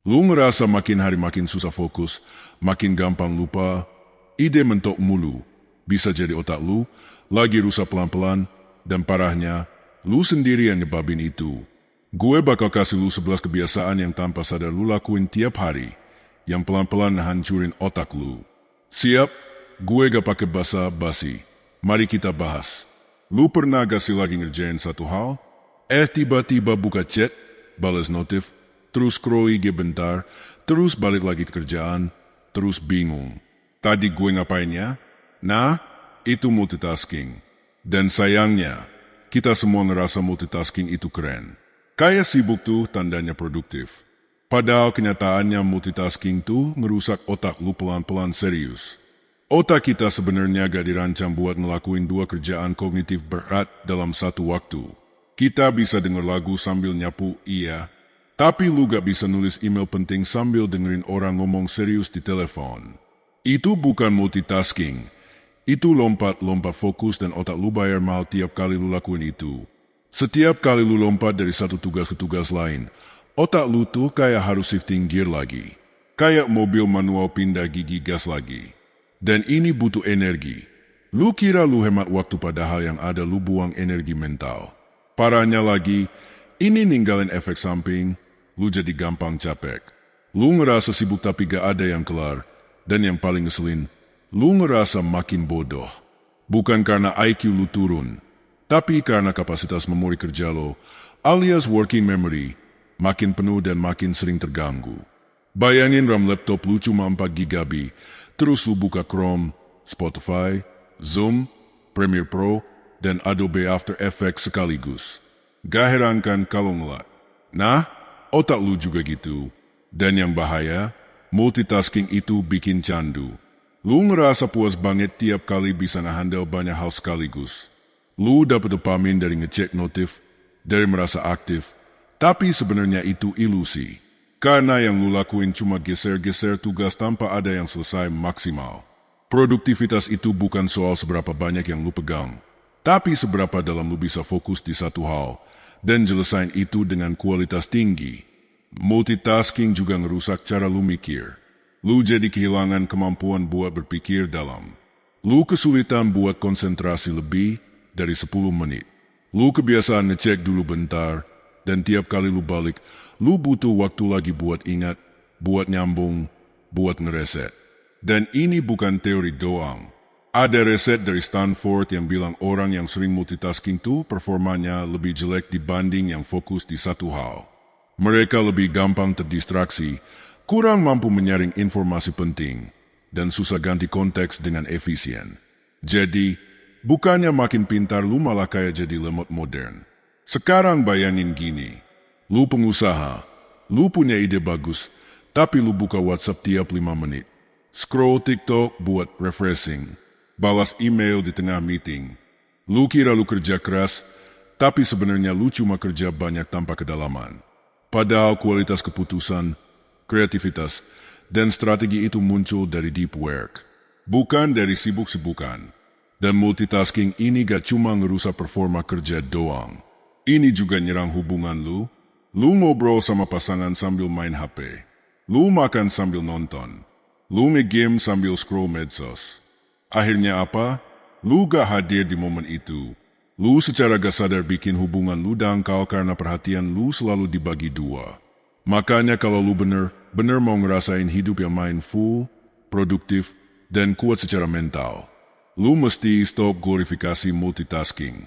Lu ngerasa makin hari makin susah fokus, makin gampang lupa, ide mentok mulu. Bisa jadi otak lu lagi rusak pelan-pelan, dan parahnya, lu sendiri yang nyebabin itu. Gue bakal kasih lu 11 kebiasaan yang tanpa sadar lu lakuin tiap hari, yang pelan-pelan hancurin otak lu. Siap? Gue gak pakai basa basi. Mari kita bahas. Lu pernah gak sih lagi ngerjain satu hal? Tiba-tiba buka chat, balas notif, terus scroll IG bentar, terus balik lagi ke kerjaan, terus bingung. Tadi gue ngapain ya? Nah, itu multitasking. Dan sayangnya, kita semua ngerasa multitasking itu keren. Kayak sibuk tuh tandanya produktif. Padahal kenyataannya multitasking tuh ngerusak otak lu pelan-pelan serius. Otak kita sebenarnya gak dirancang buat ngelakuin dua kerjaan kognitif berat dalam satu waktu. Kita bisa denger lagu sambil nyapu, iya. Tapi lu gak bisa nulis email penting sambil dengerin orang ngomong serius di telepon. Itu bukan multitasking. Itu lompat-lompat fokus dan otak lu bayar mahal tiap kali lu lakuin itu. Setiap kali lu lompat dari satu tugas ke tugas lain, otak lu tuh kayak harus shifting gear lagi. Kayak mobil manual pindah gigi gas lagi. Dan ini butuh energi. Lu kira lu hemat waktu padahal yang ada lu buang energi mental. Parahnya lagi, ini ninggalin efek samping, lu jadi gampang capek. Lu ngerasa sibuk tapi gak ada yang kelar. Dan yang paling ngeselin, lu ngerasa makin bodoh. Bukan karena IQ lu turun, tapi karena kapasitas memori kerja lo, alias working memory, makin penuh dan makin sering terganggu. Bayangin RAM laptop lu cuma 4 GB, terus lu buka Chrome, Spotify, Zoom, Premiere Pro, dan Adobe After Effects sekaligus. Gak herankan kalau ngelat. Nah, otak lu juga gitu. Dan yang bahaya, multitasking itu bikin candu. Lu ngerasa puas banget tiap kali bisa ngehandle banyak hal sekaligus. Lu dapet dopamin dari ngecek notif, dari merasa aktif, tapi sebenarnya itu ilusi. Karena yang lu lakuin cuma geser-geser tugas tanpa ada yang selesai maksimal. Produktivitas itu bukan soal seberapa banyak yang lu pegang, tapi seberapa dalam lu bisa fokus di satu hal, dan jelasain itu dengan kualitas tinggi. Multitasking juga ngerusak cara lu mikir. Lu jadi kehilangan kemampuan buat berpikir dalam. Lu kesulitan buat konsentrasi lebih dari 10 menit. Lu kebiasaan ngecek dulu bentar, dan tiap kali lu balik, lu butuh waktu lagi buat ingat, buat nyambung, buat ngereset. Dan ini bukan teori doang. Ada riset dari Stanford yang bilang orang yang sering multitasking tuh performanya lebih jelek dibanding yang fokus di satu hal. Mereka lebih gampang terdistraksi, kurang mampu menyaring informasi penting, dan susah ganti konteks dengan efisien. Jadi, bukannya makin pintar lu malah kayak jadi lemot modern. Sekarang bayangin gini, lu pengusaha, lu punya ide bagus, tapi lu buka WhatsApp tiap 5 menit. Scroll TikTok buat refreshing, balas email di tengah meeting. Lu kira lu kerja keras, tapi sebenarnya lu cuma kerja banyak tanpa kedalaman. Padahal kualitas keputusan, kreativitas, dan strategi itu muncul dari deep work, bukan dari sibuk-sibukan. Dan multitasking ini gak cuma ngerusak performa kerja doang. Ini juga nyerang hubungan lu. Lu ngobrol sama pasangan sambil main HP. Lu makan sambil nonton. Lu nge-game sambil scroll medsos. Akhirnya apa? Lu gak hadir di momen itu. Lu secara gak sadar bikin hubungan lu dangkal karena perhatian lu selalu dibagi dua. Makanya kalau lu bener mau ngerasain hidup yang mindful, produktif, dan kuat secara mental, lu mesti stop glorifikasi multitasking.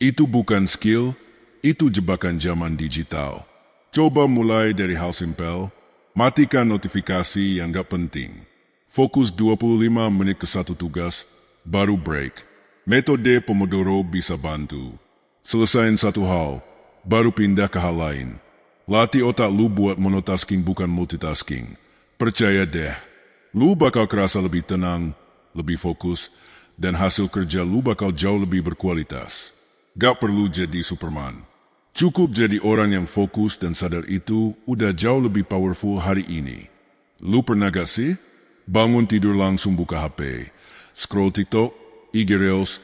Itu bukan skill, itu jebakan zaman digital. Coba mulai dari hal simpel, matikan notifikasi yang gak penting. Fokus 25 menit ke satu tugas, baru break. Metode Pomodoro bisa bantu. Selesain satu hal, baru pindah ke hal lain. Latih otak lu buat monotasking bukan multitasking. Percaya deh, lu bakal kerasa lebih tenang, lebih fokus, dan hasil kerja lu bakal jauh lebih berkualitas. Gak perlu jadi Superman. Cukup jadi orang yang fokus dan sadar itu udah jauh lebih powerful hari ini. Lu pernah gak sih? Bangun tidur langsung buka HP, scroll TikTok, IG Reels,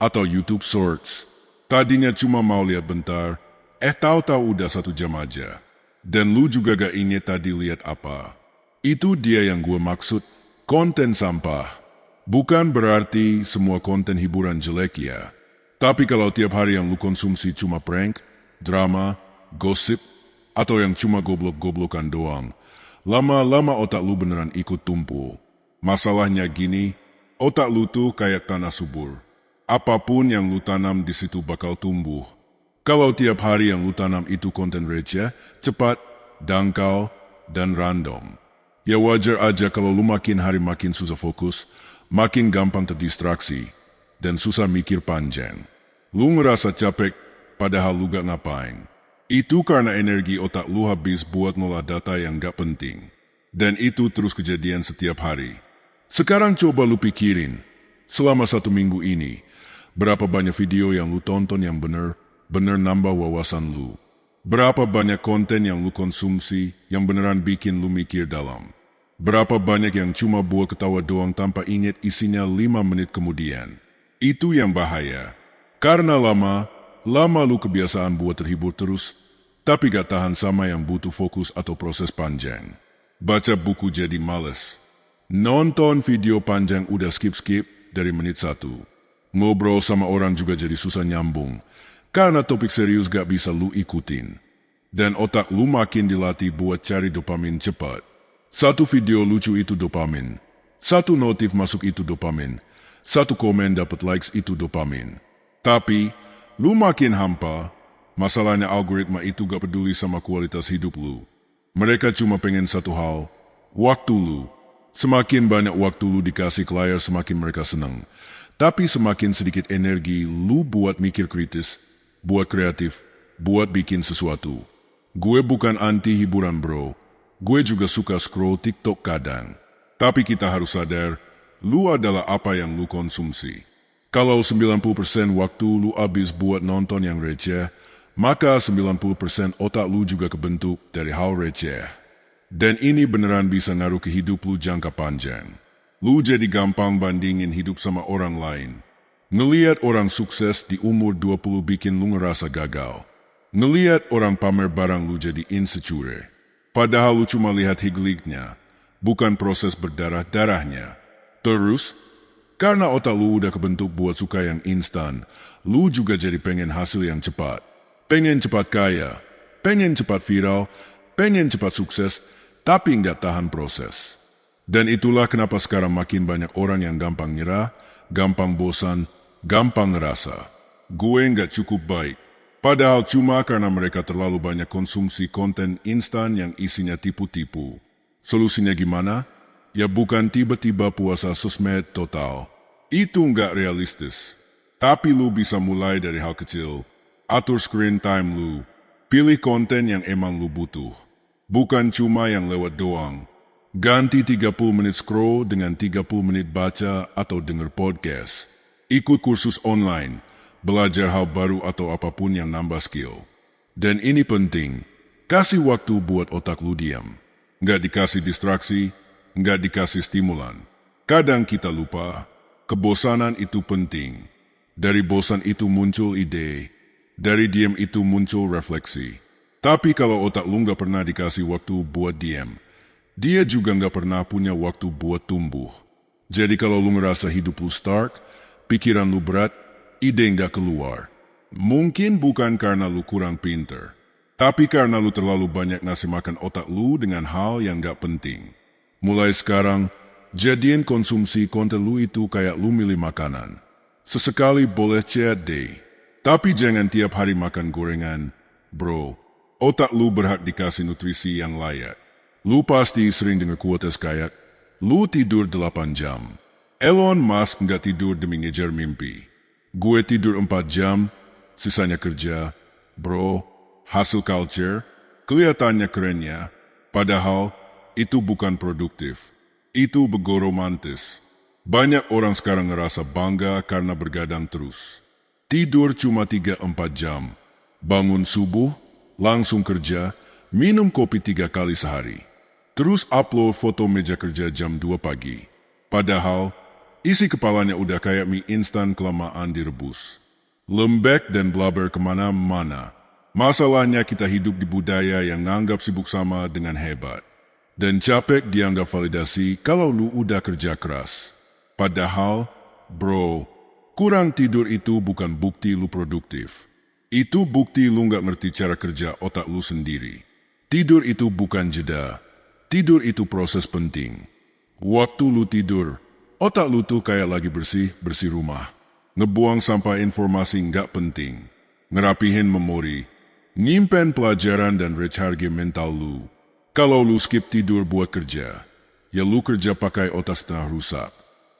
atau YouTube Shorts. Tadinya cuma mau lihat bentar, tahu-tahu udah 1 jam aja. Dan lu juga gak inget tadi lihat apa. Itu dia yang gue maksud, konten sampah. Bukan berarti semua konten hiburan jelek ya. Tapi kalau tiap hari yang lu konsumsi cuma prank, drama, gosip, atau yang cuma goblok-goblokan doang, lama-lama otak lu beneran ikut tumpuh. Masalahnya gini, otak lu tuh kayak tanah subur. Apapun yang lu tanam di situ bakal tumbuh. Kalau tiap hari yang lu tanam itu konten receh, cepat, dangkal, dan random. Ya wajar aja kalau lu makin hari makin susah fokus, makin gampang terdistraksi, dan susah mikir panjang. Lu ngerasa capek, padahal lu gak ngapain. Itu karena energi otak lu habis buat ngolah data yang gak penting. Dan itu terus kejadian setiap hari. Sekarang coba lu pikirin, selama 1 minggu ini, berapa banyak video yang lu tonton yang bener nambah wawasan lu. Berapa banyak konten yang lu konsumsi yang beneran bikin lu mikir dalam. Berapa banyak yang cuma buat ketawa doang tanpa inget isinya 5 menit kemudian. Itu yang bahaya. Karena lama lu kebiasaan buat terhibur terus, tapi gak tahan sama yang butuh fokus atau proses panjang. Baca buku jadi males. Nonton video panjang udah skip dari menit 1. Ngobrol sama orang juga jadi susah nyambung. Karena topik serius gak bisa lu ikutin. Dan otak lu makin dilatih buat cari dopamin cepat. 1 video lucu itu dopamin. 1 notif masuk itu dopamin. 1 komen dapat likes itu dopamin. Tapi, lu makin hampa, masalahnya algoritma itu gak peduli sama kualitas hidup lu. Mereka cuma pengen satu hal, waktu lu. Semakin banyak waktu lu dikasih ke layar semakin mereka senang. Tapi semakin sedikit energi lu buat mikir kritis, buat kreatif, buat bikin sesuatu. Gue bukan anti hiburan bro. Gue juga suka scroll TikTok kadang. Tapi kita harus sadar, lu adalah apa yang lu konsumsi. Kalau 90% waktu lu habis buat nonton yang receh, maka 90% otak lu juga kebentuk dari hal receh. Dan ini beneran bisa ngaruh ke hidup lu jangka panjang. Lu jadi gampang bandingin hidup sama orang lain. Ngeliat orang sukses di umur 20 bikin lu ngerasa gagal. Ngeliat orang pamer barang lu jadi insecure. Padahal lu cuma lihat higliknya, bukan proses berdarah-darahnya. Terus, karena otak lu udah kebentuk buat suka yang instan, lu juga jadi pengen hasil yang cepat. Pengen cepat kaya, pengen cepat viral, pengen cepat sukses, tapi nggak tahan proses. Dan itulah kenapa sekarang makin banyak orang yang gampang nyerah, gampang bosan, gampang ngerasa, gue nggak cukup baik. Padahal cuma karena mereka terlalu banyak konsumsi konten instan yang isinya tipu-tipu. Solusinya gimana? Ya bukan tiba-tiba puasa sosmed total. Itu nggak realistis. Tapi lu bisa mulai dari hal kecil. Atur screen time lu. Pilih konten yang emang lu butuh. Bukan cuma yang lewat doang. Ganti 30 menit scroll dengan 30 menit baca atau denger podcast. Ikut kursus online, belajar hal baru atau apapun yang nambah skill. Dan ini penting, kasih waktu buat otak lu diam. Nggak dikasih distraksi, nggak dikasih stimulan. Kadang kita lupa, kebosanan itu penting. Dari bosan itu muncul ide, dari diam itu muncul refleksi. Tapi kalau otak lu nggak pernah dikasih waktu buat diam, dia juga nggak pernah punya waktu buat tumbuh. Jadi kalau lu ngerasa hidup lu stark, pikiran lu berat, ide nggak keluar. Mungkin bukan karena lu kurang pinter, tapi karena lu terlalu banyak ngasih makan otak lu dengan hal yang nggak penting. Mulai sekarang, jadiin konsumsi konten lu itu kayak lu milih makanan. Sesekali boleh cheat day, tapi jangan tiap hari makan gorengan. Bro, otak lu berhak dikasih nutrisi yang layak. Lu pasti sering dengar quotes kayak, lu tidur 8 jam. Elon Musk nggak tidur demi ngejar mimpi. Gue tidur 4 jam, sisanya kerja. Bro, hasil culture, kelihatannya kerennya. Padahal, itu bukan produktif. Itu bego romantis. Banyak orang sekarang ngerasa bangga karena bergadang terus. Tidur cuma 3-4 jam. Bangun subuh, langsung kerja, minum kopi 3 kali sehari. Terus upload foto meja kerja jam 2 pagi. Padahal, isi kepalanya udah kayak mie instan kelamaan direbus. Lembek dan blubber kemana-mana. Masalahnya kita hidup di budaya yang nganggap sibuk sama dengan hebat. Dan capek dianggap validasi kalau lu udah kerja keras. Padahal, bro, kurang tidur itu bukan bukti lu produktif. Itu bukti lu nggak ngerti cara kerja otak lu sendiri. Tidur itu bukan jeda. Tidur itu proses penting. Waktu lu tidur, otak lu tuh kayak lagi bersih rumah. Ngebuang sampah informasi nggak penting. Ngerapihin memori. Nyimpen pelajaran dan recharge mental lu. Kalau lu skip tidur buat kerja, ya lu kerja pakai otak setengah rusak.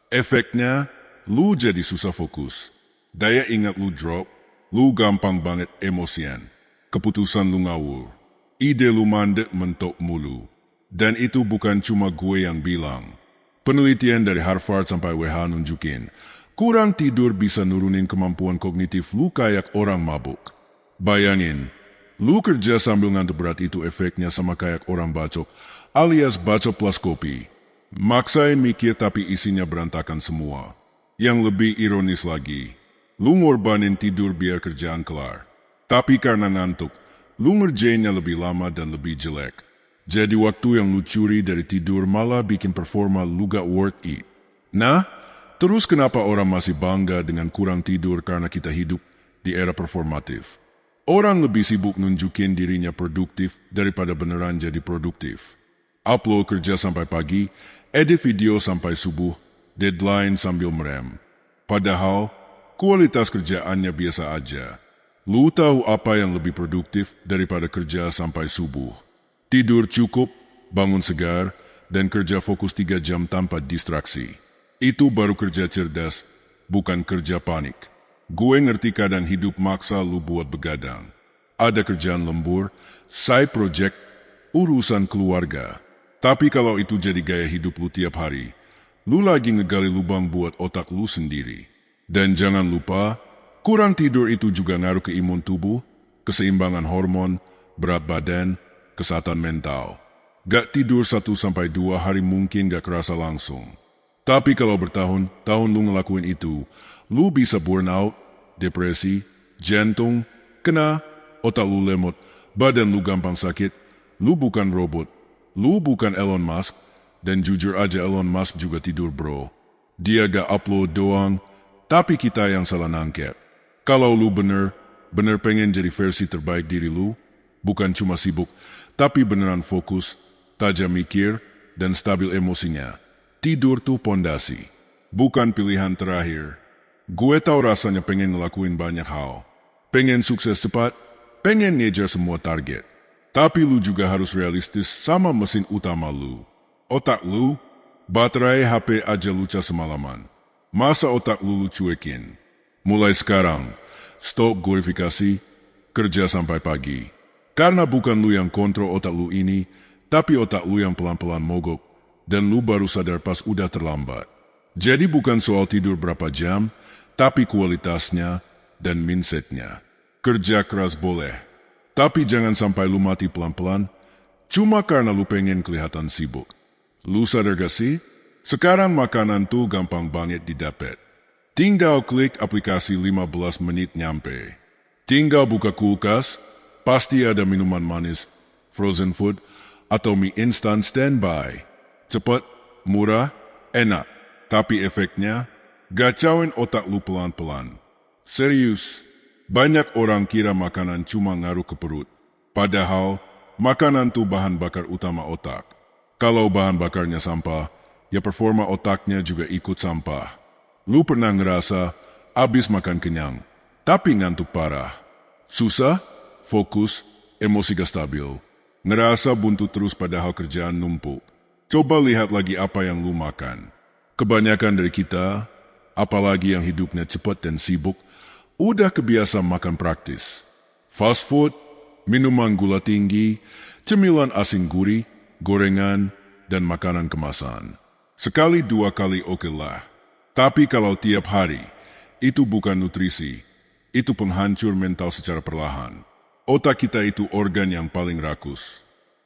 Efeknya, lu jadi susah fokus. Daya ingat lu drop, lu gampang banget emosian. Keputusan lu ngawur. Ide lu mandek mentok mulu. Dan itu bukan cuma gue yang bilang. Penelitian dari Harvard sampai WHO nunjukin, kurang tidur bisa nurunin kemampuan kognitif lu kayak orang mabuk. Bayangin, lu kerja sambil ngantuk berat itu efeknya sama kayak orang bacok, alias bacok plus kopi. Maksain mikir tapi isinya berantakan semua. Yang lebih ironis lagi, lu ngorbanin tidur biar kerjaan kelar. Tapi karena ngantuk, lu ngerjainnya lebih lama dan lebih jelek. Jadi waktu yang lu curi dari tidur malah bikin performa lu gak worth it. Nah, terus kenapa orang masih bangga dengan kurang tidur karena kita hidup di era performatif? Orang lebih sibuk nunjukin dirinya produktif daripada beneran jadi produktif. Upload kerja sampai pagi, edit video sampai subuh, deadline sambil merem. Padahal, kualitas kerjaannya biasa aja. Lu tahu apa yang lebih produktif daripada kerja sampai subuh? Tidur cukup, bangun segar, dan kerja fokus 3 jam tanpa distraksi. Itu baru kerja cerdas, bukan kerja panik. Gue ngerti kadang hidup maksa lu buat begadang. Ada kerjaan lembur, side project, urusan keluarga. Tapi kalau itu jadi gaya hidup lu tiap hari, lu lagi ngegali lubang buat otak lu sendiri. Dan jangan lupa, kurang tidur itu juga ngaruh ke imun tubuh, keseimbangan hormon, berat badan, kesehatan mental. Gak tidur 1-2 hari mungkin gak kerasa langsung. Tapi kalau bertahun-tahun lu ngelakuin itu, lu bisa burnout, depresi, jantung, kena, otak lu lemot, badan lu gampang sakit. Lu bukan robot, lu bukan Elon Musk, dan jujur aja Elon Musk juga tidur bro. Dia gak upload doang, tapi kita yang salah nangkep. Kalau lu bener pengen jadi versi terbaik diri lu, bukan cuma sibuk, tapi beneran fokus, tajam mikir, dan stabil emosinya. Tidur tuh pondasi, bukan pilihan terakhir. Gue tahu rasanya pengen ngelakuin banyak hal. Pengen sukses cepat, pengen ngejar semua target. Tapi lu juga harus realistis sama mesin utama lu. Otak lu, baterai HP aja luca semalaman. Masa otak lu cuekin? Mulai sekarang, stop glorifikasi, kerja sampai pagi. Karena bukan lu yang kontrol otak lu ini, tapi otak lu yang pelan-pelan mogok, dan lu baru sadar pas udah terlambat. Jadi bukan soal tidur berapa jam, tapi kualitasnya dan mindsetnya. Kerja keras boleh, tapi jangan sampai lu mati pelan-pelan, cuma karena lu pengen kelihatan sibuk. Lu sadar gak sih? Sekarang makanan tuh gampang banget didapat. Tinggal klik aplikasi 15 menit nyampe. Tinggal buka kulkas, pasti ada minuman manis, frozen food, atau mie instan standby. Cepat, murah, enak. Tapi efeknya, gacauin otak lu pelan-pelan. Serius, banyak orang kira makanan cuma ngaruh ke perut. Padahal, makanan tuh bahan bakar utama otak. Kalau bahan bakarnya sampah, ya performa otaknya juga ikut sampah. Lu pernah ngerasa abis makan kenyang, tapi ngantuk parah. Susah? Fokus, emosi gak stabil. Ngerasa buntu terus padahal kerjaan numpuk. Coba lihat lagi apa yang lu makan. Kebanyakan dari kita, apalagi yang hidupnya cepat dan sibuk, udah kebiasa makan praktis. Fast food, minuman gula tinggi, cemilan asin gurih, gorengan, dan makanan kemasan. Sekali 2 kali oke lah. Tapi kalau tiap hari, itu bukan nutrisi. Itu penghancur mental secara perlahan. Otak kita itu organ yang paling rakus.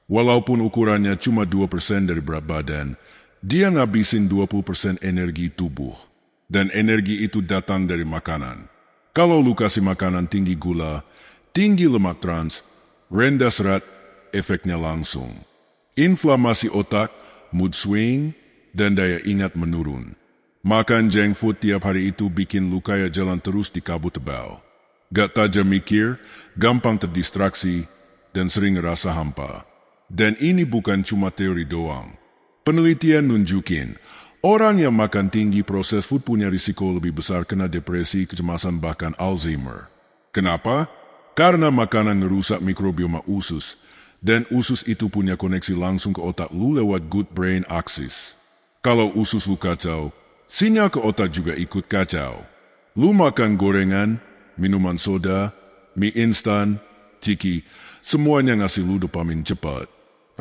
Walaupun ukurannya cuma 2% dari berat badan, dia ngabisin 20% energi tubuh. Dan energi itu datang dari makanan. Kalau lu kasih makanan tinggi gula, tinggi lemak trans, rendah serat, efeknya langsung. Inflamasi otak, mood swing, dan daya ingat menurun. Makan junk food tiap hari itu bikin lu kayak jalan terus di kabut tebal. Gak tajam mikir, gampang terdistraksi, dan sering ngerasa hampa. Dan ini bukan cuma teori doang. Penelitian nunjukin, orang yang makan tinggi proses food punya risiko lebih besar kena depresi, kecemasan, bahkan Alzheimer. Kenapa? Karena makanan ngerusak mikrobioma usus, dan usus itu punya koneksi langsung ke otak lu lewat good brain axis. Kalau usus lu kacau, sinyal ke otak juga ikut kacau. Lu makan gorengan, minuman soda, mie instan, ciki, semuanya ngasih lu dopamin cepat.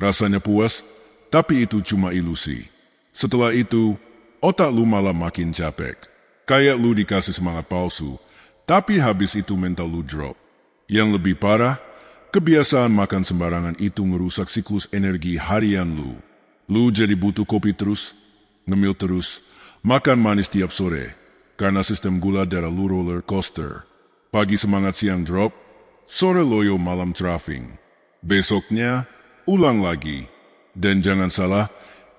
Rasanya puas, tapi itu cuma ilusi. Setelah itu, otak lu malah makin capek. Kayak lu dikasih semangat palsu, tapi habis itu mental lu drop. Yang lebih parah, kebiasaan makan sembarangan itu ngerusak siklus energi harian lu. Lu jadi butuh kopi terus, ngemil terus, makan manis tiap sore, karena sistem gula darah lu roller coaster. Pagi semangat, siang drop, sore loyo, malam trafing. Besoknya, ulang lagi. Dan jangan salah,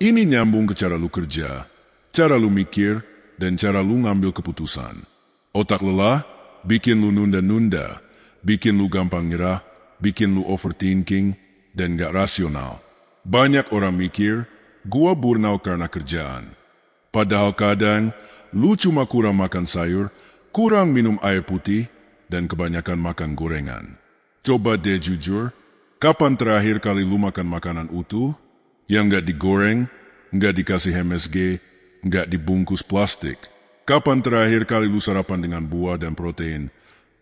ini nyambung ke cara lu kerja, cara lu mikir, dan cara lu ngambil keputusan. Otak lelah, bikin lu nunda-nunda, bikin lu gampang nyerah, bikin lu overthinking, dan gak rasional. Banyak orang mikir, gua burnout karena kerjaan. Padahal kadang, lu cuma kurang makan sayur, kurang minum air putih, dan kebanyakan makan gorengan. Coba deh jujur, kapan terakhir kali lu makan makanan utuh, yang gak digoreng, gak dikasih MSG, gak dibungkus plastik? Kapan terakhir kali lu sarapan dengan buah dan protein,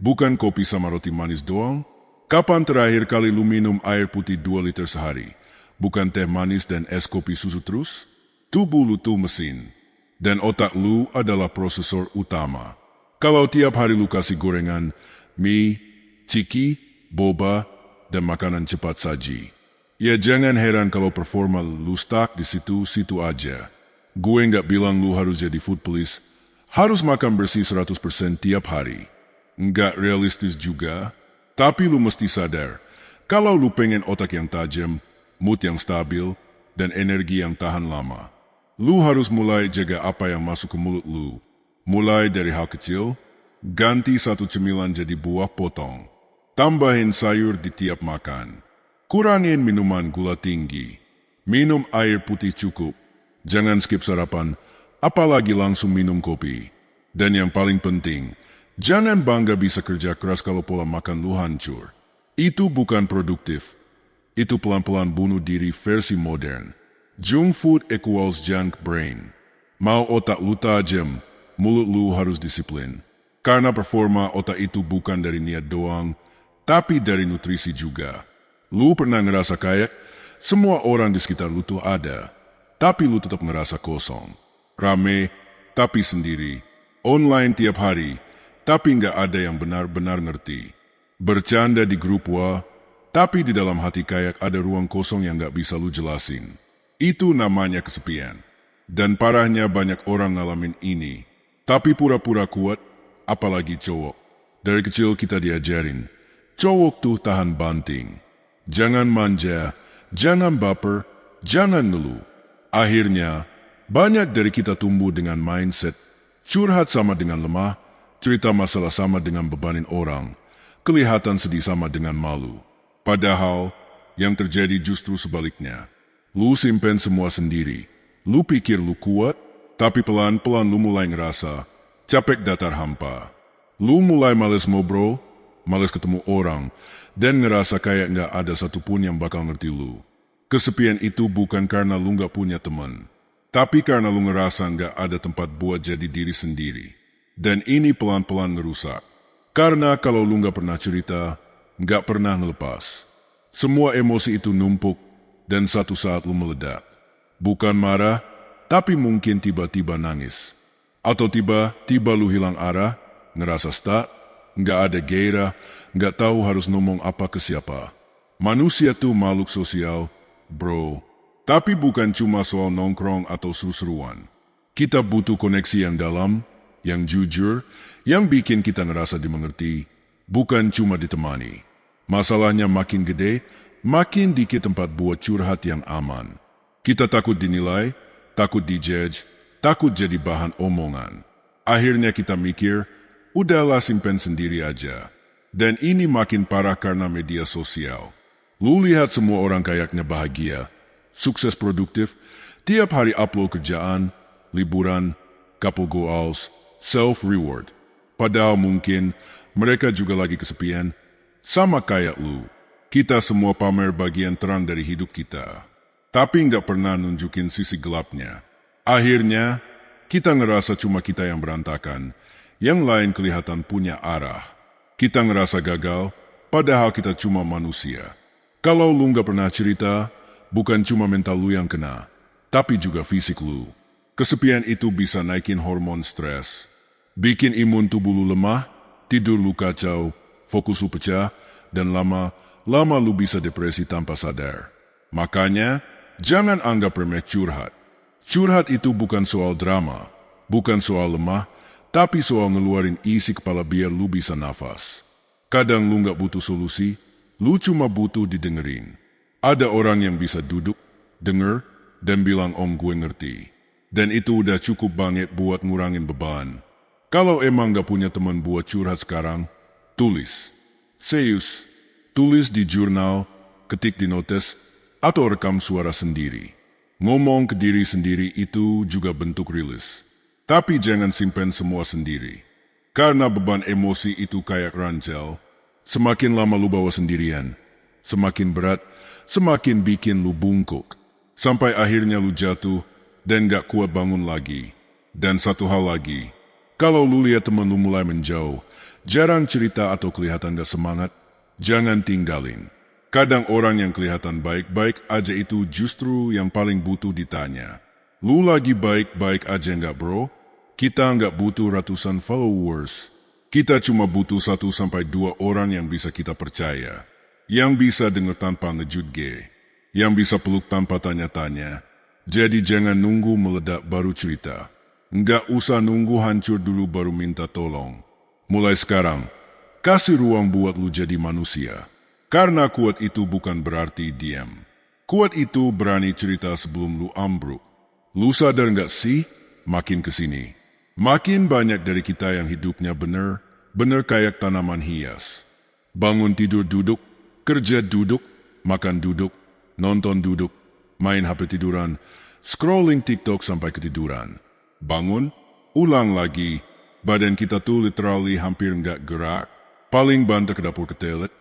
bukan kopi sama roti manis doang? Kapan terakhir kali lu minum air putih 2 liter sehari, bukan teh manis dan es kopi susu terus? Tubuh lu tuh mesin, dan otak lu adalah prosesor utama. Kalau tiap hari lu kasih gorengan, mie, ciki, boba, dan makanan cepat saji, ya jangan heran kalau performa lu stuck di situ-situ aja. Gue nggak bilang lu harus jadi food police, harus makan bersih 100% tiap hari. Nggak realistis juga, tapi lu mesti sadar, kalau lu pengen otak yang tajam, mood yang stabil, dan energi yang tahan lama, lu harus mulai jaga apa yang masuk ke mulut lu. Mulai dari hal kecil, ganti satu cemilan jadi buah potong. Tambahin sayur di tiap makan. Kurangin minuman gula tinggi. Minum air putih cukup. Jangan skip sarapan, apalagi langsung minum kopi. Dan yang paling penting, jangan bangga bisa kerja keras kalau pola makan lu hancur. Itu bukan produktif. Itu pelan-pelan bunuh diri versi modern. Junk food equals junk brain. Mau otak lu tajam, mulut lu harus disiplin. Karena performa otak itu bukan dari niat doang, tapi dari nutrisi juga. Lu pernah ngerasa kayak semua orang di sekitar lu tuh ada, tapi lu tetap ngerasa kosong. Rame, tapi sendiri. Online tiap hari, tapi nggak ada yang benar-benar ngerti. Bercanda di grup WA, tapi di dalam hati kayak ada ruang kosong yang nggak bisa lu jelasin. Itu namanya kesepian. Dan parahnya banyak orang ngalamin ini, tapi pura-pura kuat, apalagi cowok. Dari kecil kita diajarin, cowok tuh tahan banting. Jangan manja, jangan baper, jangan ngeluh. Akhirnya, banyak dari kita tumbuh dengan mindset, curhat sama dengan lemah, cerita masalah sama dengan bebanin orang, kelihatan sedih sama dengan malu. Padahal, yang terjadi justru sebaliknya. Lu simpen semua sendiri. Lu pikir lu kuat, tapi pelan-pelan lu mulai ngerasa capek datar hampa. Lu mulai males ngobrol, males ketemu orang, dan ngerasa kayak nggak ada satupun yang bakal ngerti lu. Kesepian itu bukan karena lu nggak punya teman, tapi karena lu ngerasa nggak ada tempat buat jadi diri sendiri. Dan ini pelan-pelan ngerusak. Karena kalau lu nggak pernah cerita, nggak pernah ngelepas. Semua emosi itu numpuk, dan satu saat lu meledak. Bukan marah, tapi mungkin tiba-tiba nangis. Atau tiba-tiba lu hilang arah, ngerasa stuck, nggak ada gairah, nggak tahu harus ngomong apa ke siapa. Manusia tuh makhluk sosial, bro. Tapi bukan cuma soal nongkrong atau seru-seruan. Kita butuh koneksi yang dalam, yang jujur, yang bikin kita ngerasa dimengerti, bukan cuma ditemani. Masalahnya makin gede, makin dikit tempat buat curhat yang aman. Kita takut dinilai, takut dijudge, takut jadi bahan omongan. Akhirnya kita mikir, udahlah simpen sendiri aja. Dan ini makin parah karena media sosial. Lu lihat semua orang kayaknya bahagia, sukses produktif, tiap hari upload kerjaan, liburan, couple goals, self-reward. Padahal mungkin mereka juga lagi kesepian, sama kayak lu. Kita semua pamer bagian terang dari hidup kita, tapi nggak pernah nunjukin sisi gelapnya. Akhirnya, kita ngerasa cuma kita yang berantakan, yang lain kelihatan punya arah. Kita ngerasa gagal, padahal kita cuma manusia. Kalau lu nggak pernah cerita, bukan cuma mental lu yang kena, tapi juga fisik lu. Kesepian itu bisa naikin hormon stres, bikin imun tubuh lu lemah, tidur lu kacau, fokus lu pecah, dan lama lu bisa depresi tanpa sadar. Makanya, jangan anggap remeh curhat. Curhat itu bukan soal drama, bukan soal lemah, tapi soal ngeluarin isi kepala biar lu bisa nafas. Kadang lu nggak butuh solusi, lu cuma butuh didengerin. Ada orang yang bisa duduk, denger, dan bilang om gue ngerti. Dan itu udah cukup banget buat ngurangin beban. Kalau emang gak punya teman buat curhat sekarang, tulis. Serius, tulis di jurnal, ketik di notes, atau rekam suara sendiri. Ngomong ke diri sendiri itu juga bentuk rilis. Tapi jangan simpen semua sendiri. Karena beban emosi itu kayak ranjau. Semakin lama lu bawa sendirian, semakin berat, semakin bikin lu bungkuk. Sampai akhirnya lu jatuh dan gak kuat bangun lagi. Dan satu hal lagi, kalau lu lihat temen lu mulai menjauh, jarang cerita atau kelihatan gak semangat, jangan tinggalin. Kadang orang yang kelihatan baik-baik aja itu justru yang paling butuh ditanya. Lu lagi baik-baik aja nggak bro? Kita nggak butuh ratusan followers. Kita cuma butuh 1-2 orang yang bisa kita percaya. Yang bisa denger tanpa ngejudge. Yang bisa peluk tanpa tanya-tanya. Jadi jangan nunggu meledak baru cerita. Nggak usah nunggu hancur dulu baru minta tolong. Mulai sekarang, kasih ruang buat lu jadi manusia. Karena kuat itu bukan berarti diam. Kuat itu berani cerita sebelum lu ambruk. Lu sadar nggak sih? Makin kesini, makin banyak dari kita yang hidupnya bener kayak tanaman hias. Bangun tidur duduk, kerja duduk, makan duduk, nonton duduk, main HP tiduran, scrolling TikTok sampai ketiduran. Bangun, ulang lagi, badan kita tuh literally hampir nggak gerak. Paling banter ke dapur ke toilet.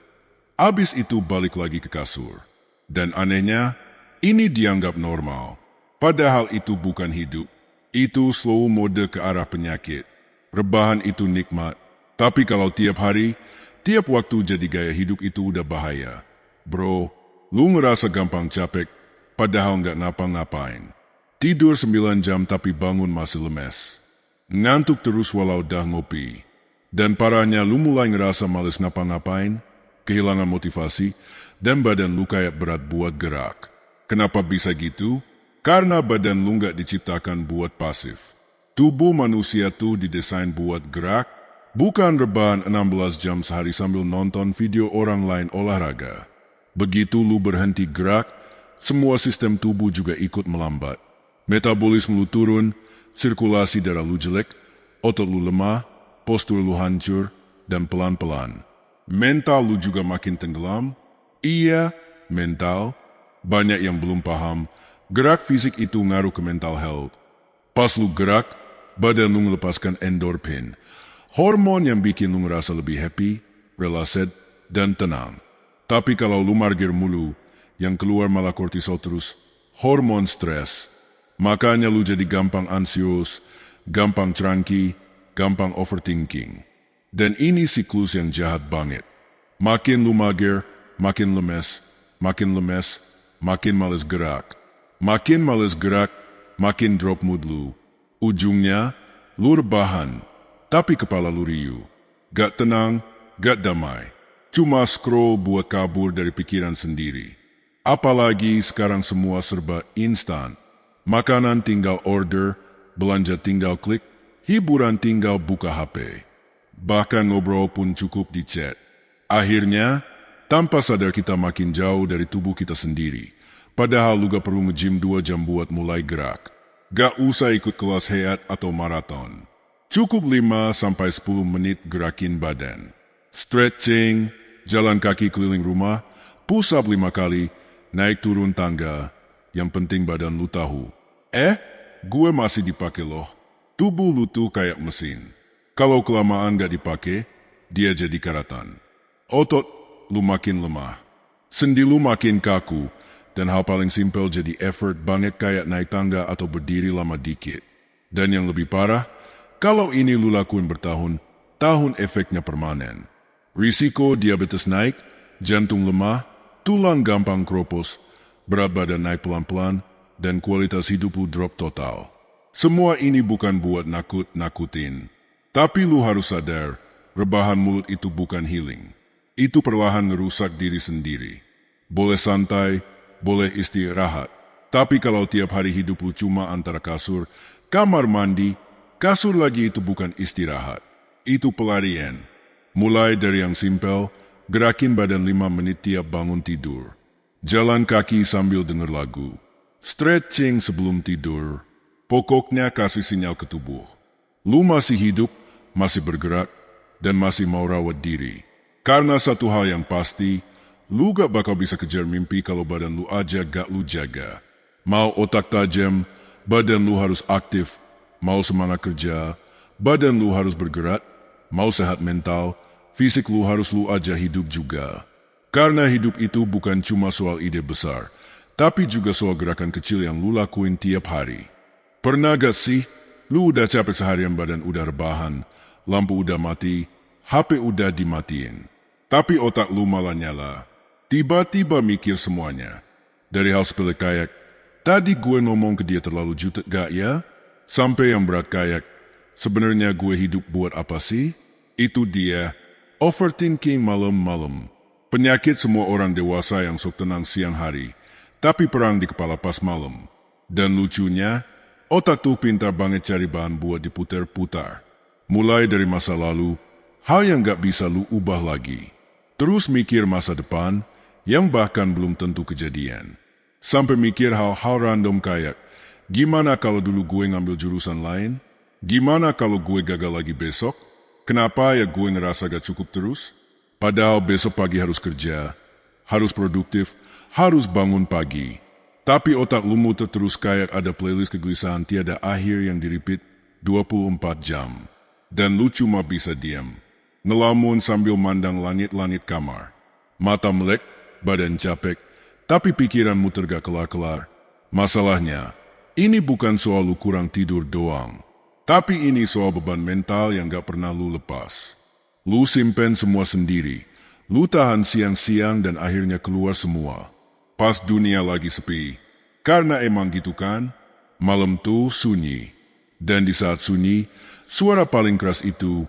Abis itu balik lagi ke kasur. Dan anehnya, ini dianggap normal. Padahal itu bukan hidup. Itu slow mode ke arah penyakit. Rebahan itu nikmat. Tapi kalau tiap hari, tiap waktu jadi gaya hidup itu udah bahaya. Bro, lu ngerasa gampang capek, padahal nggak ngapa-ngapain. Tidur 9 jam tapi bangun masih lemes. Ngantuk terus walau dah ngopi. Dan parahnya lu mulai ngerasa males ngapa-ngapain, kehilangan motivasi, dan badan lu kayak berat buat gerak. Kenapa bisa gitu? Karena badan lu nggak diciptakan buat pasif. Tubuh manusia tuh didesain buat gerak, bukan rebahan 16 jam sehari sambil nonton video orang lain olahraga. Begitu lu berhenti gerak, semua sistem tubuh juga ikut melambat. Metabolisme lu turun, sirkulasi darah lu jelek, otot lu lemah, postur lu hancur, dan pelan-pelan. Mental lu juga makin tenggelam. Iya, mental. Banyak yang belum paham, gerak fisik itu ngaruh ke mental health. Pas lu gerak, badan lu melepaskan endorfin, hormon yang bikin lu ngerasa lebih happy, relaxed, dan tenang. Tapi kalau lu margir mulu, yang keluar malah kortisol terus, hormon stres. Makanya lu jadi gampang ansius, gampang cranky, gampang overthinking. Dan ini siklus yang jahat banget. Makin lu mager, makin lemes, makin males gerak. Makin males gerak, makin drop mood lu. Ujungnya, lu rebahan, tapi kepala lu riuh. Gak tenang, gak damai. Cuma scroll buat kabur dari pikiran sendiri. Apalagi sekarang semua serba instan. Makanan tinggal order, belanja tinggal klik, hiburan tinggal buka HP. Bahkan ngobrol pun cukup di chat. Akhirnya, tanpa sadar kita makin jauh dari tubuh kita sendiri. Padahal lu gak perlu nge-gym 2 jam buat mulai gerak. Gak usah ikut kelas heat atau maraton. Cukup 5-10 menit gerakin badan. Stretching, jalan kaki keliling rumah, push up 5 kali, naik turun tangga. Yang penting badan lu tahu. Gue masih dipakai loh. Tubuh lu tuh kayak mesin. Kalau kelamaan gak dipakai, dia jadi karatan. Otot lu makin lemah. Sendi lu makin kaku. Dan hal paling simpel jadi effort banget kayak naik tangga atau berdiri lama dikit. Dan yang lebih parah, kalau ini lu lakuin bertahun-tahun efeknya permanen. Risiko diabetes naik, jantung lemah, tulang gampang kropos, berat badan naik pelan-pelan, dan kualitas hidup lu drop total. Semua ini bukan buat nakut-nakutin. Tapi lu harus sadar, rebahan mulut itu bukan healing. Itu perlahan ngerusak diri sendiri. Boleh santai, boleh istirahat. Tapi kalau tiap hari hidup lu cuma antara kasur, kamar mandi, kasur lagi itu bukan istirahat. Itu pelarian. Mulai dari yang simpel, gerakin badan 5 menit tiap bangun tidur. Jalan kaki sambil denger lagu. Stretching sebelum tidur. Pokoknya kasih sinyal ke tubuh. Lu masih hidup, masih bergerak, dan masih mau rawat diri. Karena satu hal yang pasti, lu gak bakal bisa kejar mimpi kalau badan lu aja gak lu jaga. Mau otak tajam, badan lu harus aktif. Mau semangat kerja, badan lu harus bergerak. Mau sehat mental, fisik lu harus lu aja hidup juga. Karena hidup itu bukan cuma soal ide besar, tapi juga soal gerakan kecil yang lu lakuin tiap hari. Pernah gak sih, lu udah capek seharian badan udah rebahan, lampu udah mati, HP udah dimatiin. Tapi otak lu malah nyala. Tiba-tiba mikir semuanya. Dari hal sepele kayak, tadi gue ngomong ke dia terlalu jutek gak ya? Sampai yang berat kayak, sebenarnya gue hidup buat apa sih? Itu dia, overthinking malam-malam. Penyakit semua orang dewasa yang sok tenang siang hari, tapi perang di kepala pas malam. Dan lucunya, otak tuh pintar banget cari bahan buat diputar-putar. Mulai dari masa lalu, hal yang gak bisa lu ubah lagi. Terus mikir masa depan, yang bahkan belum tentu kejadian. Sampai mikir hal-hal random kayak, gimana kalau dulu gue ngambil jurusan lain? Gimana kalau gue gagal lagi besok? Kenapa ya gue ngerasa gak cukup terus? Padahal besok pagi harus kerja, harus produktif, harus bangun pagi. Tapi otak lu muter terus kayak ada playlist kegelisahan tiada akhir yang di-repeat 24 jam. Dan lu cuma bisa diam, ngelamun sambil mandang langit-langit kamar. Mata melek, badan capek, tapi pikiran muter gak kelar-kelar. Masalahnya, ini bukan soal lu kurang tidur doang. Tapi ini soal beban mental yang gak pernah lu lepas. Lu simpen semua sendiri. Lu tahan siang-siang dan akhirnya keluar semua. Pas dunia lagi sepi. Karena emang gitu kan, malam tuh sunyi. Dan di saat sunyi, suara paling keras itu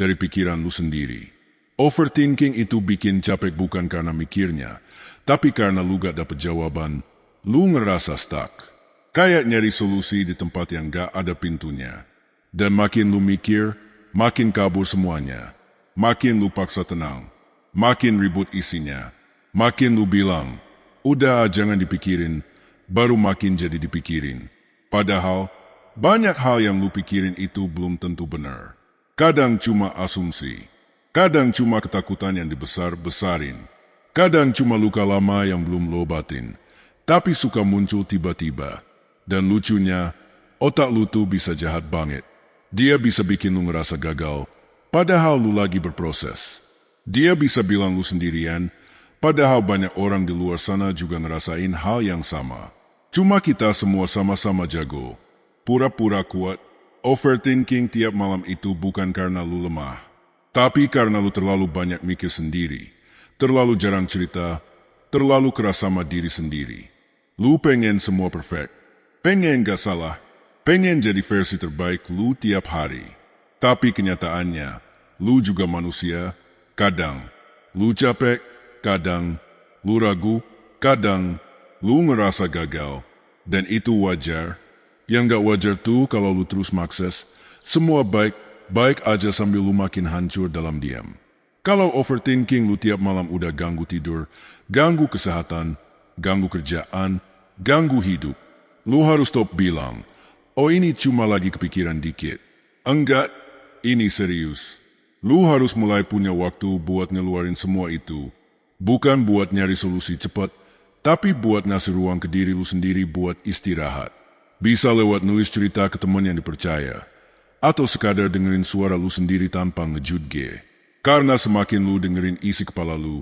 dari pikiran lu sendiri. Overthinking itu bikin capek bukan karena mikirnya, tapi karena lu gak dapet jawaban. Lu ngerasa stuck. Kayak nyari solusi di tempat yang gak ada pintunya. Dan makin lu mikir, makin kabur semuanya. Makin lu paksa tenang. Makin ribut isinya. Makin lu bilang, udah jangan dipikirin, baru makin jadi dipikirin. Padahal, banyak hal yang lu pikirin itu belum tentu benar. Kadang cuma asumsi. Kadang cuma ketakutan yang dibesar-besarin. Kadang cuma luka lama yang belum lo obatin. Tapi suka muncul tiba-tiba. Dan lucunya, otak lu tuh bisa jahat banget. Dia bisa bikin lu ngerasa gagal, padahal lu lagi berproses. Dia bisa bilang lu sendirian, padahal banyak orang di luar sana juga ngerasain hal yang sama. Cuma kita semua sama-sama jago. Pura-pura kuat, overthinking tiap malam itu bukan karena lu lemah. Tapi karena lu terlalu banyak mikir sendiri. Terlalu jarang cerita, terlalu keras sama diri sendiri. Lu pengen semua perfect. Pengen gak salah. Pengen jadi versi terbaik lu tiap hari. Tapi kenyataannya, lu juga manusia. Kadang, lu capek. Kadang, lu ragu. Kadang, lu ngerasa gagal. Dan itu wajar. Yang gak wajar tuh kalau lu terus makses. Semua baik, baik aja sambil lu makin hancur dalam diam. Kalau overthinking lu tiap malam udah ganggu tidur, ganggu kesehatan, ganggu kerjaan, ganggu hidup, lu harus stop bilang, oh ini cuma lagi kepikiran dikit. Enggak, ini serius. Lu harus mulai punya waktu buat ngeluarin semua itu. Bukan buat nyari solusi cepat, tapi buat ngasih ruang ke diri lu sendiri buat istirahat. Bisa lewat nulis cerita ke teman yang dipercaya, atau sekadar dengerin suara lu sendiri tanpa ngejudge. Karena semakin lu dengerin isi kepala lu,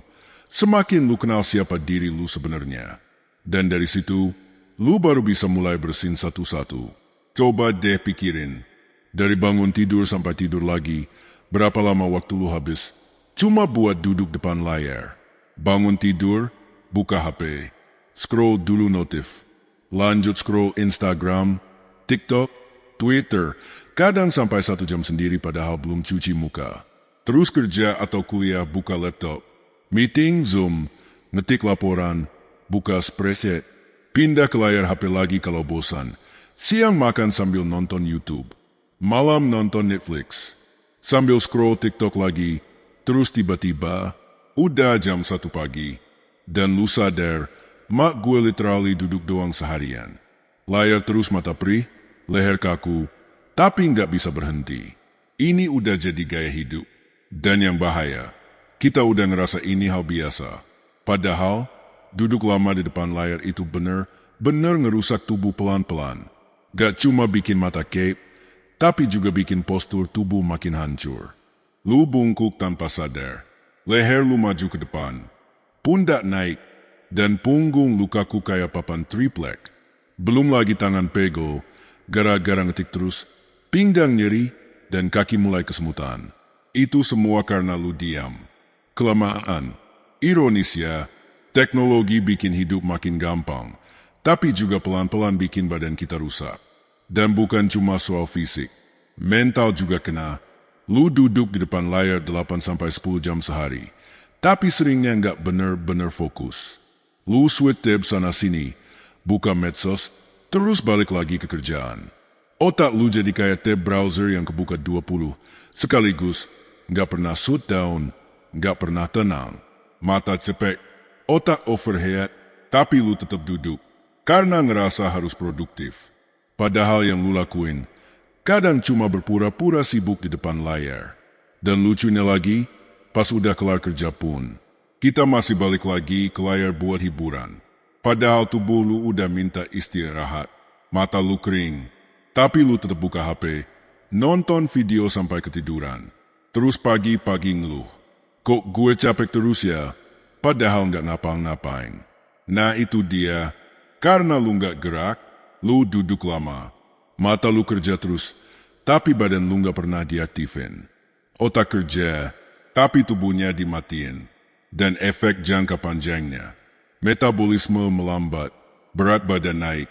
semakin lu kenal siapa diri lu sebenarnya. Dan dari situ, lu baru bisa mulai bersin satu-satu. Coba deh pikirin, dari bangun tidur sampai tidur lagi, berapa lama waktu lu habis cuma buat duduk depan layar. Bangun tidur, buka HP, scroll dulu notif, lanjut scroll Instagram, TikTok, Twitter, kadang sampai 1 jam sendiri padahal belum cuci muka. Terus kerja atau kuliah, buka laptop, meeting, Zoom, ngetik laporan, buka spreadsheet, pindah ke layar HP lagi kalau bosan, siang makan sambil nonton YouTube, malam nonton Netflix, sambil scroll TikTok lagi, terus tiba-tiba udah jam 1 pagi, dan lu sadar, mak gue literally duduk doang seharian. Layar terus mata perih, leher kaku, tapi nggak bisa berhenti. Ini udah jadi gaya hidup. Dan yang bahaya, kita udah ngerasa ini hal biasa. Padahal, duduk lama di depan layar itu bener-bener ngerusak tubuh pelan-pelan. Gak cuma bikin mata cape, tapi juga bikin postur tubuh makin hancur. Lu bungkuk tanpa sadar. Leher lu maju ke depan, pundak naik, dan punggung lu kaku kayak papan triplek. Belum lagi tangan pegel, gara-gara ngetik terus, pinggang nyeri, dan kaki mulai kesemutan. Itu semua karena lu diam. Kelamaan. Ironisnya, teknologi bikin hidup makin gampang, tapi juga pelan-pelan bikin badan kita rusak. Dan bukan cuma soal fisik, mental juga kena. Lu duduk di depan layar 8-10 jam sehari, tapi seringnya nggak bener-bener fokus. Lu switch tab sana-sini, buka medsos, terus balik lagi ke kerjaan. Otak lu jadi kayak tab browser yang kebuka 20, sekaligus nggak pernah shut down, nggak pernah tenang. Mata cepek, otak overhead, tapi lu tetap duduk, karena ngerasa harus produktif. Padahal yang lu lakuin, kadang cuma berpura-pura sibuk di depan layar. Dan lucunya lagi, pas udah kelar kerja pun, kita masih balik lagi ke layar buat hiburan. Padahal tubuh lu udah minta istirahat. Mata lu kering, tapi lu tetap buka HP, nonton video sampai ketiduran. Terus pagi-pagi ngeluh, kok gue capek terus ya? Padahal nggak ngapa-ngapain. Nah itu dia, karena lu nggak gerak, lu duduk lama. Mata lu kerja terus, tapi badan lu nggak pernah diaktifin. Otak kerja, tapi tubuhnya dimatiin. Dan efek jangka panjangnya, metabolisme melambat, berat badan naik,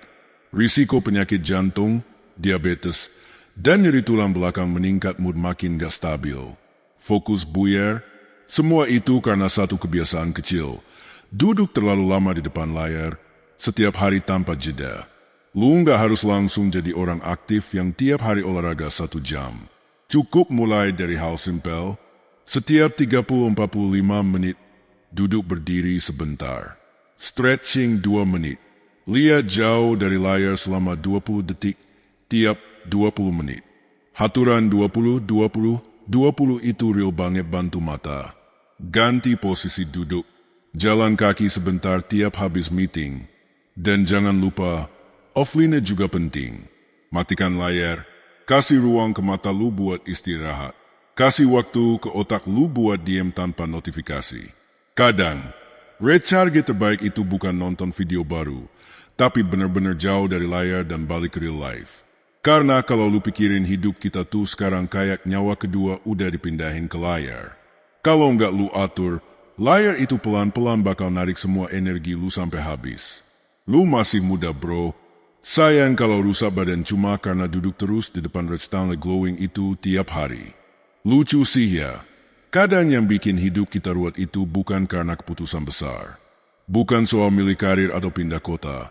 risiko penyakit jantung, diabetes, dan nyeri tulang belakang meningkat, mood makin gak stabil. Fokus buyar, semua itu karena satu kebiasaan kecil, duduk terlalu lama di depan layar, setiap hari tanpa jeda. Lu nggak harus langsung jadi orang aktif yang tiap hari olahraga 1 jam. Cukup mulai dari hal simpel, setiap 30-45 menit, duduk berdiri sebentar. Stretching 2 menit. Lihat jauh dari layar selama 20 detik, tiap 20 menit. Haturan 20-20-20 itu real banget bantu mata. Ganti posisi duduk. Jalan kaki sebentar tiap habis meeting. Dan jangan lupa, offline juga penting. Matikan layar, kasih ruang ke mata lu buat istirahat. Kasih waktu ke otak lu buat diem tanpa notifikasi. Kadang, recharge terbaik itu bukan nonton video baru, tapi benar-benar jauh dari layar dan balik ke real life. Karena kalau lu pikirin hidup kita tuh sekarang kayak nyawa kedua udah dipindahin ke layar. Kalau nggak lu atur, layar itu pelan-pelan bakal narik semua energi lu sampai habis. Lu masih muda bro. Sayang kalau rusak badan cuma karena duduk terus di depan Red Stanley glowing itu tiap hari. Lucu sih ya. Kadang yang bikin hidup kita ruwet itu bukan karena keputusan besar. Bukan soal milih karir atau pindah kota.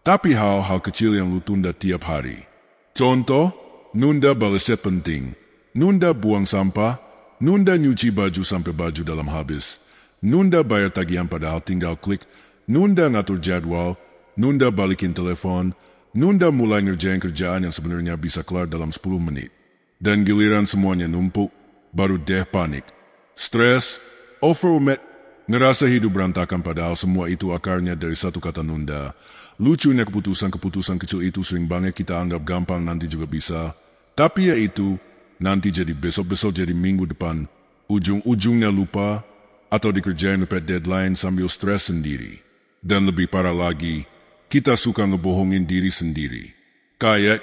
Tapi hal-hal kecil yang lu tunda tiap hari. Contoh, nunda balas chat penting. nunda buang sampah, nunda nyuci baju sampai baju dalam habis, nunda bayar tagihan padahal tinggal klik, nunda ngatur jadwal, nunda balikin telepon, nunda mulai ngerjain kerjaan yang sebenarnya bisa kelar dalam 10 menit. Dan giliran semuanya numpuk, baru deh panik. Stres, overwhelmed, ngerasa hidup berantakan padahal semua itu akarnya dari satu kata nunda. Lucunya keputusan-keputusan kecil itu sering banget kita anggap gampang nanti juga bisa. Tapi ya itu, nanti jadi besok-besok jadi minggu depan. Ujung-ujungnya lupa, atau dikerjain mepet deadline sambil stres sendiri. Dan lebih parah lagi, kita suka ngebohongin diri sendiri. Kayak,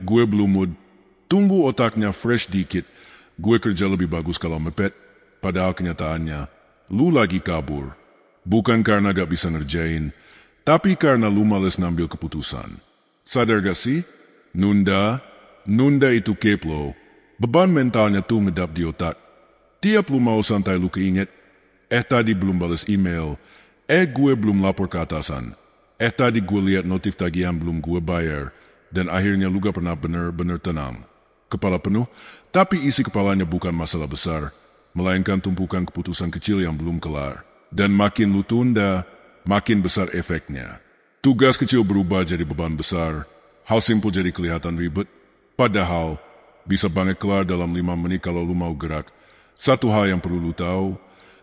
gue belum mood, tunggu otaknya fresh dikit, gue kerja lebih bagus kalau mepet. Padahal kenyataannya, lu lagi kabur. Bukan karena gak bisa ngerjain, tapi karena lu males ngambil keputusan. Sadar gak sih? Nunda itu keplo. Beban mentalnya tuh ngedap di otak. Tiap lu mau santai lu keinget, tadi belum balas email, gue belum lapor ke atasan, tadi gue liat notif tagihan belum gue bayar, dan akhirnya lu gak pernah bener-bener tenang. Kepala penuh, tapi isi kepalanya bukan masalah besar, melainkan tumpukan keputusan kecil yang belum kelar. Dan makin lu tunda, makin besar efeknya. Tugas kecil berubah jadi beban besar, hal simpel jadi kelihatan ribet, padahal bisa banget kelar dalam 5 menit kalau lu mau gerak. Satu hal yang perlu lu tahu,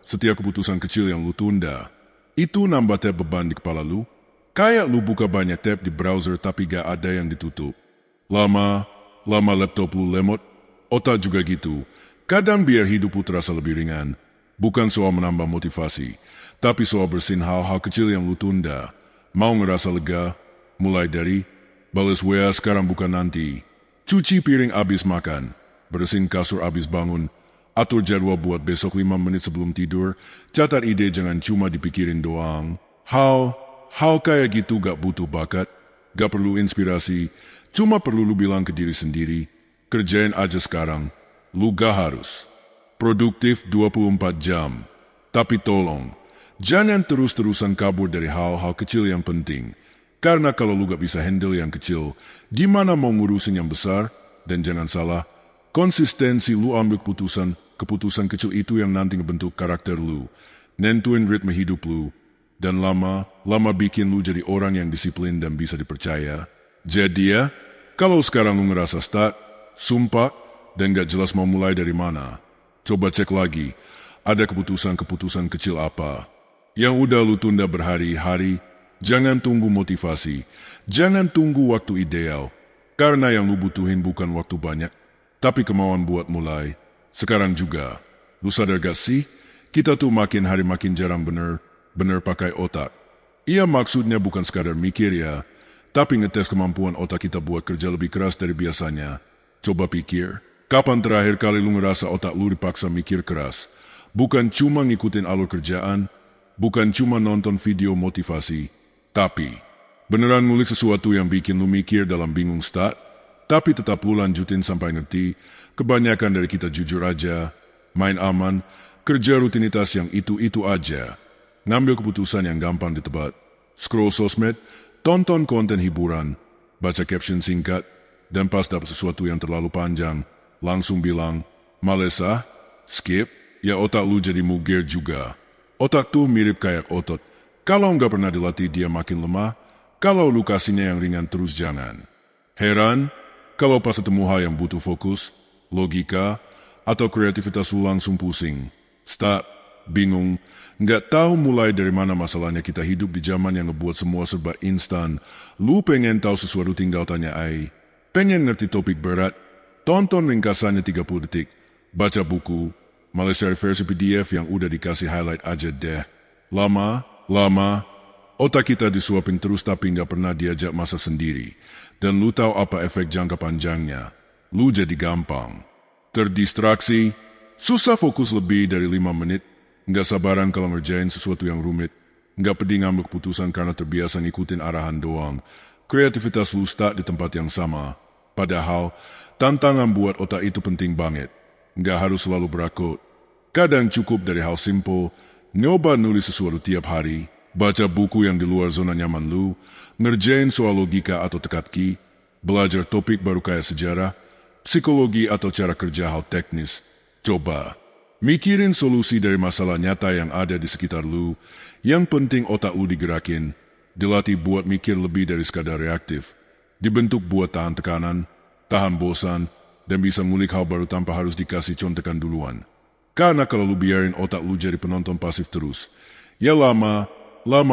setiap keputusan kecil yang lu tunda, itu nambah tab beban di kepala lu. Kayak lu buka banyak tab di browser tapi gak ada yang ditutup. Lama laptop lu lemot, otak juga gitu. Kadang biar hidup lu terasa lebih ringan, bukan soal menambah motivasi, tapi soal bersihin hal-hal kecil yang lu tunda. Mau ngerasa lega, mulai dari balas WA sekarang bukan nanti, cuci piring abis makan, bersihin kasur abis bangun, atur jadwal buat besok 5 menit sebelum tidur, catat ide jangan cuma dipikirin doang. Hal kayak gitu gak butuh bakat, gak perlu inspirasi, cuma perlu lu bilang ke diri sendiri, kerjain aja sekarang. Lu gak harus produktif 24 jam. Tapi tolong, jangan terus-terusan kabur dari hal-hal kecil yang penting. Karena kalau lu gak bisa handle yang kecil, gimana mau ngurusin yang besar? Dan jangan salah, konsistensi lu ambil keputusan kecil itu yang nanti ngebentuk karakter lu, nentuin ritme hidup lu, dan lama bikin lu jadi orang yang disiplin dan bisa dipercaya. Jadi ya, kalau sekarang lu ngerasa stuck, sumpah, dan gak jelas mau mulai dari mana, coba cek lagi, ada keputusan kecil apa yang udah lu tunda berhari-hari. Jangan tunggu motivasi, jangan tunggu waktu ideal, karena yang lu butuhin bukan waktu banyak, tapi kemauan buat mulai. Sekarang juga, lu sadar gak sih, kita tuh makin hari makin jarang bener pakai otak. Iya, maksudnya bukan sekadar mikir ya, tapi ngetes kemampuan otak kita buat kerja lebih keras dari biasanya. Coba pikir, kapan terakhir kali lu ngerasa otak lu dipaksa mikir keras? Bukan cuma ngikutin alur kerjaan, bukan cuma nonton video motivasi, tapi beneran ngulik sesuatu yang bikin lu mikir dalam bingung start, tapi tetap lu lanjutin sampai ngerti. Kebanyakan dari kita jujur aja, main aman, kerja rutinitas yang itu-itu aja, ngambil keputusan yang gampang ditebak, scroll sosmed, tonton konten hiburan, baca caption singkat, dan pas dapat sesuatu yang terlalu panjang, langsung bilang, males ah, skip. Ya otak lu jadi mugir juga. Otak tuh mirip kayak otot. Kalau nggak pernah dilatih dia makin lemah, kalau lu kasihnya yang ringan terus jangan. Heran, kalau pas ketemu hal yang butuh fokus, logika, atau kreativitas lu langsung pusing. Stuck, bingung, nggak tahu mulai dari mana. Masalahnya kita hidup di zaman yang ngebuat semua serba instan. Lu pengen tahu sesuatu tinggal tanya AI. Pengen ngerti topik berat, tonton ringkasannya 30 detik. Baca buku, malah cari versi PDF yang udah dikasih highlight aja deh. Lama, otak kita disuapin terus tapi nggak pernah diajak masak sendiri. Dan lu tahu apa efek jangka panjangnya? Lu jadi gampang terdistraksi, susah fokus lebih dari 5 menit, nggak sabaran kalau ngerjain sesuatu yang rumit, nggak pedih ngambil keputusan karena terbiasa ngikutin arahan doang. Kreativitas lu stuck di tempat yang sama. Padahal, tantangan buat otak itu penting banget. Nggak harus selalu berakut. Kadang cukup dari hal simple, nyoba nulis sesuatu tiap hari, baca buku yang di luar zona nyaman lu, ngerjain soal logika atau teka-teki, belajar topik baru kayak sejarah, psikologi atau cara kerja hal teknis. Coba mikirin solusi dari masalah nyata yang ada di sekitar lu. Yang penting otak lu digerakin, dilatih buat mikir lebih dari sekadar reaktif. Dibentuk buat tahan tekanan, tahan bosan, dan bisa ngulik hal baru tanpa harus dikasih contekan duluan. Karena kalau lu biarin otak lu jadi penonton pasif terus, ya lama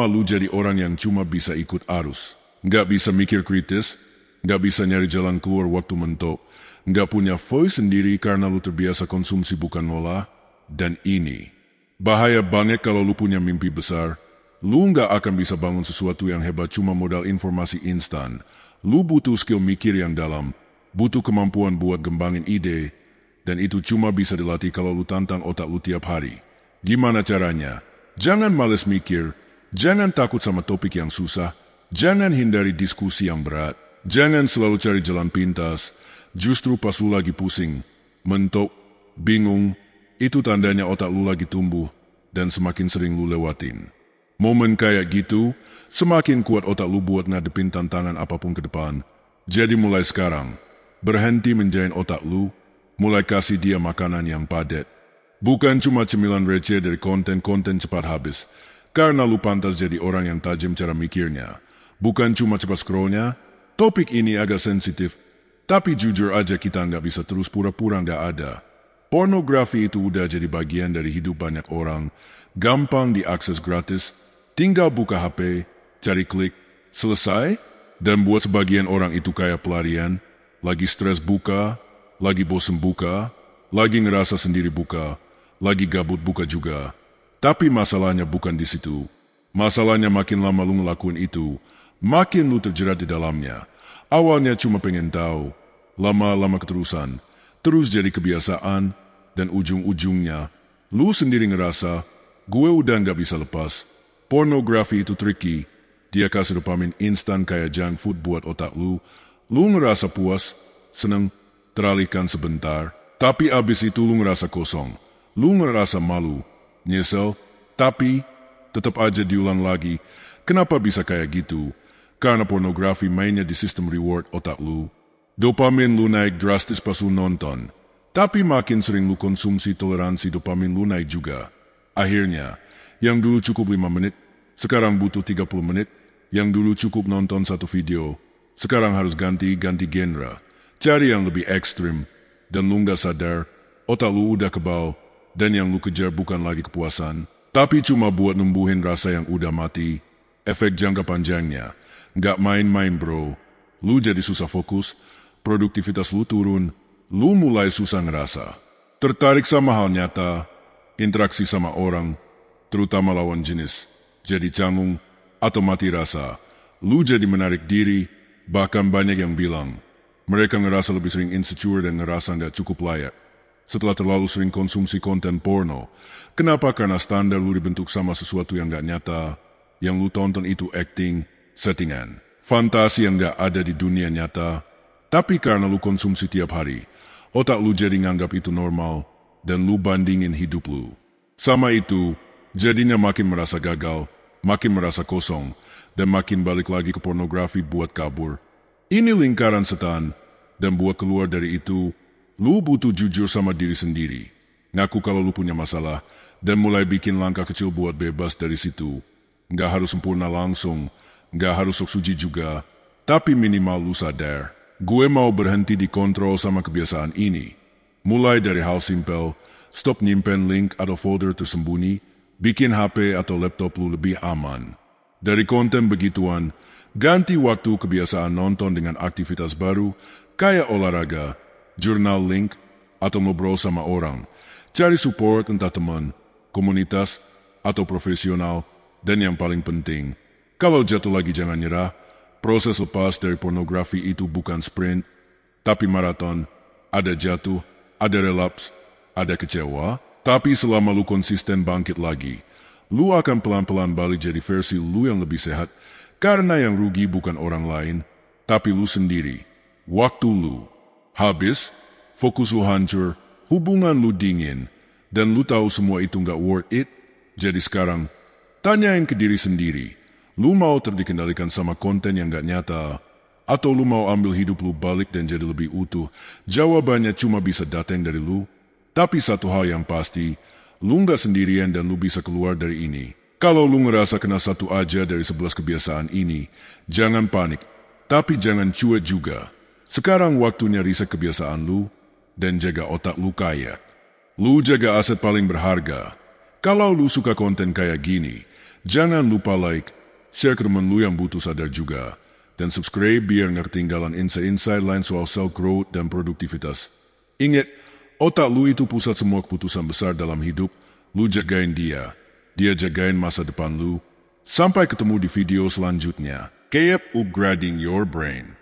lu jadi orang yang cuma bisa ikut arus. Nggak bisa mikir kritis, nggak bisa nyari jalan keluar waktu mentok, nggak punya voice sendiri karena lu terbiasa konsumsi bukan ngolah. Dan ini bahaya banget kalau lu punya mimpi besar. Lu nggak akan bisa bangun sesuatu yang hebat cuma modal informasi instan. Lu butuh skill mikir yang dalam, butuh kemampuan buat gembangin ide, dan itu cuma bisa dilatih kalau lu tantang otak lu tiap hari. Gimana caranya? Jangan males mikir, jangan takut sama topik yang susah, jangan hindari diskusi yang berat, jangan selalu cari jalan pintas. Justru pas lu lagi pusing, mentok, bingung, itu tandanya otak lu lagi tumbuh dan semakin sering lu lewatin. Momen kayak gitu, semakin kuat otak lu buat ngadepin tantangan apapun ke depan. Jadi mulai sekarang, berhenti menjain otak lu, mulai kasih dia makanan yang padat. Bukan cuma cemilan receh dari konten-konten cepat habis, karena lu pantas jadi orang yang tajam cara mikirnya. Bukan cuma cepat scrollnya, topik ini agak sensitif, tapi jujur aja kita nggak bisa terus pura-pura nggak ada. Pornografi itu udah jadi bagian dari hidup banyak orang, gampang diakses gratis, tinggal buka HP, cari klik, selesai. Dan buat sebagian orang itu kayak pelarian, lagi stres buka, lagi bosen buka, lagi ngerasa sendiri buka, lagi gabut buka juga. Tapi masalahnya bukan di situ. Masalahnya makin lama lu ngelakuin itu, makin lu terjerat di dalamnya. Awalnya cuma pengen tahu, lama-lama keterusan, terus jadi kebiasaan, dan ujung-ujungnya, lu sendiri ngerasa, gue udah nggak bisa lepas. Pornografi itu tricky, dia kasih dopamin instan kayak junk food buat otak lu. Lu ngerasa puas, seneng, teralihkan sebentar, tapi abis itu lu ngerasa kosong. Lu ngerasa malu, nyesel, tapi tetap aja diulang lagi. Kenapa bisa kayak gitu? Karena pornografi mainnya di sistem reward otak lu. Dopamin lu naik drastis pas lu nonton, tapi makin sering lu konsumsi toleransi dopamin lu naik juga. Akhirnya, yang dulu cukup 5 menit, sekarang butuh 30 menit. Yang dulu cukup nonton satu video, sekarang harus ganti genre. Cari yang lebih ekstrim, dan lu nggak sadar, otak lu udah kebal, dan yang lu kejar bukan lagi kepuasan, tapi cuma buat numbuhin rasa yang udah mati. Efek jangka panjangnya, nggak main-main bro. Lu jadi susah fokus, produktivitas lu turun, lu mulai susah ngerasa tertarik sama hal nyata, interaksi sama orang, terutama lawan jenis, jadi canggung atau mati rasa. Lu jadi menarik diri, bahkan banyak yang bilang mereka ngerasa lebih sering insecure dan ngerasa nggak cukup layak setelah terlalu sering konsumsi konten porno. Kenapa? Karena standar lu dibentuk sama sesuatu yang nggak nyata. Yang lu tonton itu acting, settingan, fantasi yang nggak ada di dunia nyata. Tapi karena lu konsumsi tiap hari, otak lu jadi nganggap itu normal, dan lu bandingin hidup lu sama itu, jadinya makin merasa gagal, makin merasa kosong, dan makin balik lagi ke pornografi buat kabur. Ini lingkaran setan, dan buat keluar dari itu, lu butuh jujur sama diri sendiri. Ngaku kalau lu punya masalah, dan mulai bikin langkah kecil buat bebas dari situ. Nggak harus sempurna langsung, nggak harus sok suci juga, tapi minimal lu sadar. Gue mau berhenti dikontrol sama kebiasaan ini. Mulai dari hal simpel, stop nyimpen link atau folder tersembunyi, bikin HP atau laptop lu lebih aman. Dari konten begituan, ganti waktu kebiasaan nonton dengan aktivitas baru, kayak olahraga, jurnal link, atau ngobrol sama orang. Cari support entah teman, komunitas, atau profesional, dan yang paling penting, kalau jatuh lagi jangan nyerah. Proses lepas dari pornografi itu bukan sprint, tapi maraton. Ada jatuh, ada relapse, ada kecewa, tapi selama lu konsisten bangkit lagi, lu akan pelan-pelan balik jadi versi lu yang lebih sehat, karena yang rugi bukan orang lain, tapi lu sendiri. Waktu lu habis, fokus lu hancur, hubungan lu dingin, dan lu tahu semua itu nggak worth it. Jadi sekarang, tanyain ke diri sendiri, lu mau terdikendalikan sama konten yang gak nyata, Atau lu mau ambil hidup lu balik dan jadi lebih utuh? Jawabannya cuma bisa datang dari lu. Tapi satu hal yang pasti, lu nggak sendirian dan lu bisa keluar dari ini. Kalau lu ngerasa kena satu aja dari 11 kebiasaan ini, jangan panik. Tapi jangan cuek juga. Sekarang waktunya riset kebiasaan lu dan jaga otak lu kaya. Lu jaga aset paling berharga. Kalau lu suka konten kayak gini, jangan lupa like, share ke temen lu yang butuh sadar juga, dan subscribe biar nggak ketinggalan insight-insight lain soal self-growth dan produktivitas. Ingat, otak lu itu pusat semua keputusan besar dalam hidup. Lu jagain dia jagain masa depan lu. Sampai ketemu di video selanjutnya. Keep upgrading your brain.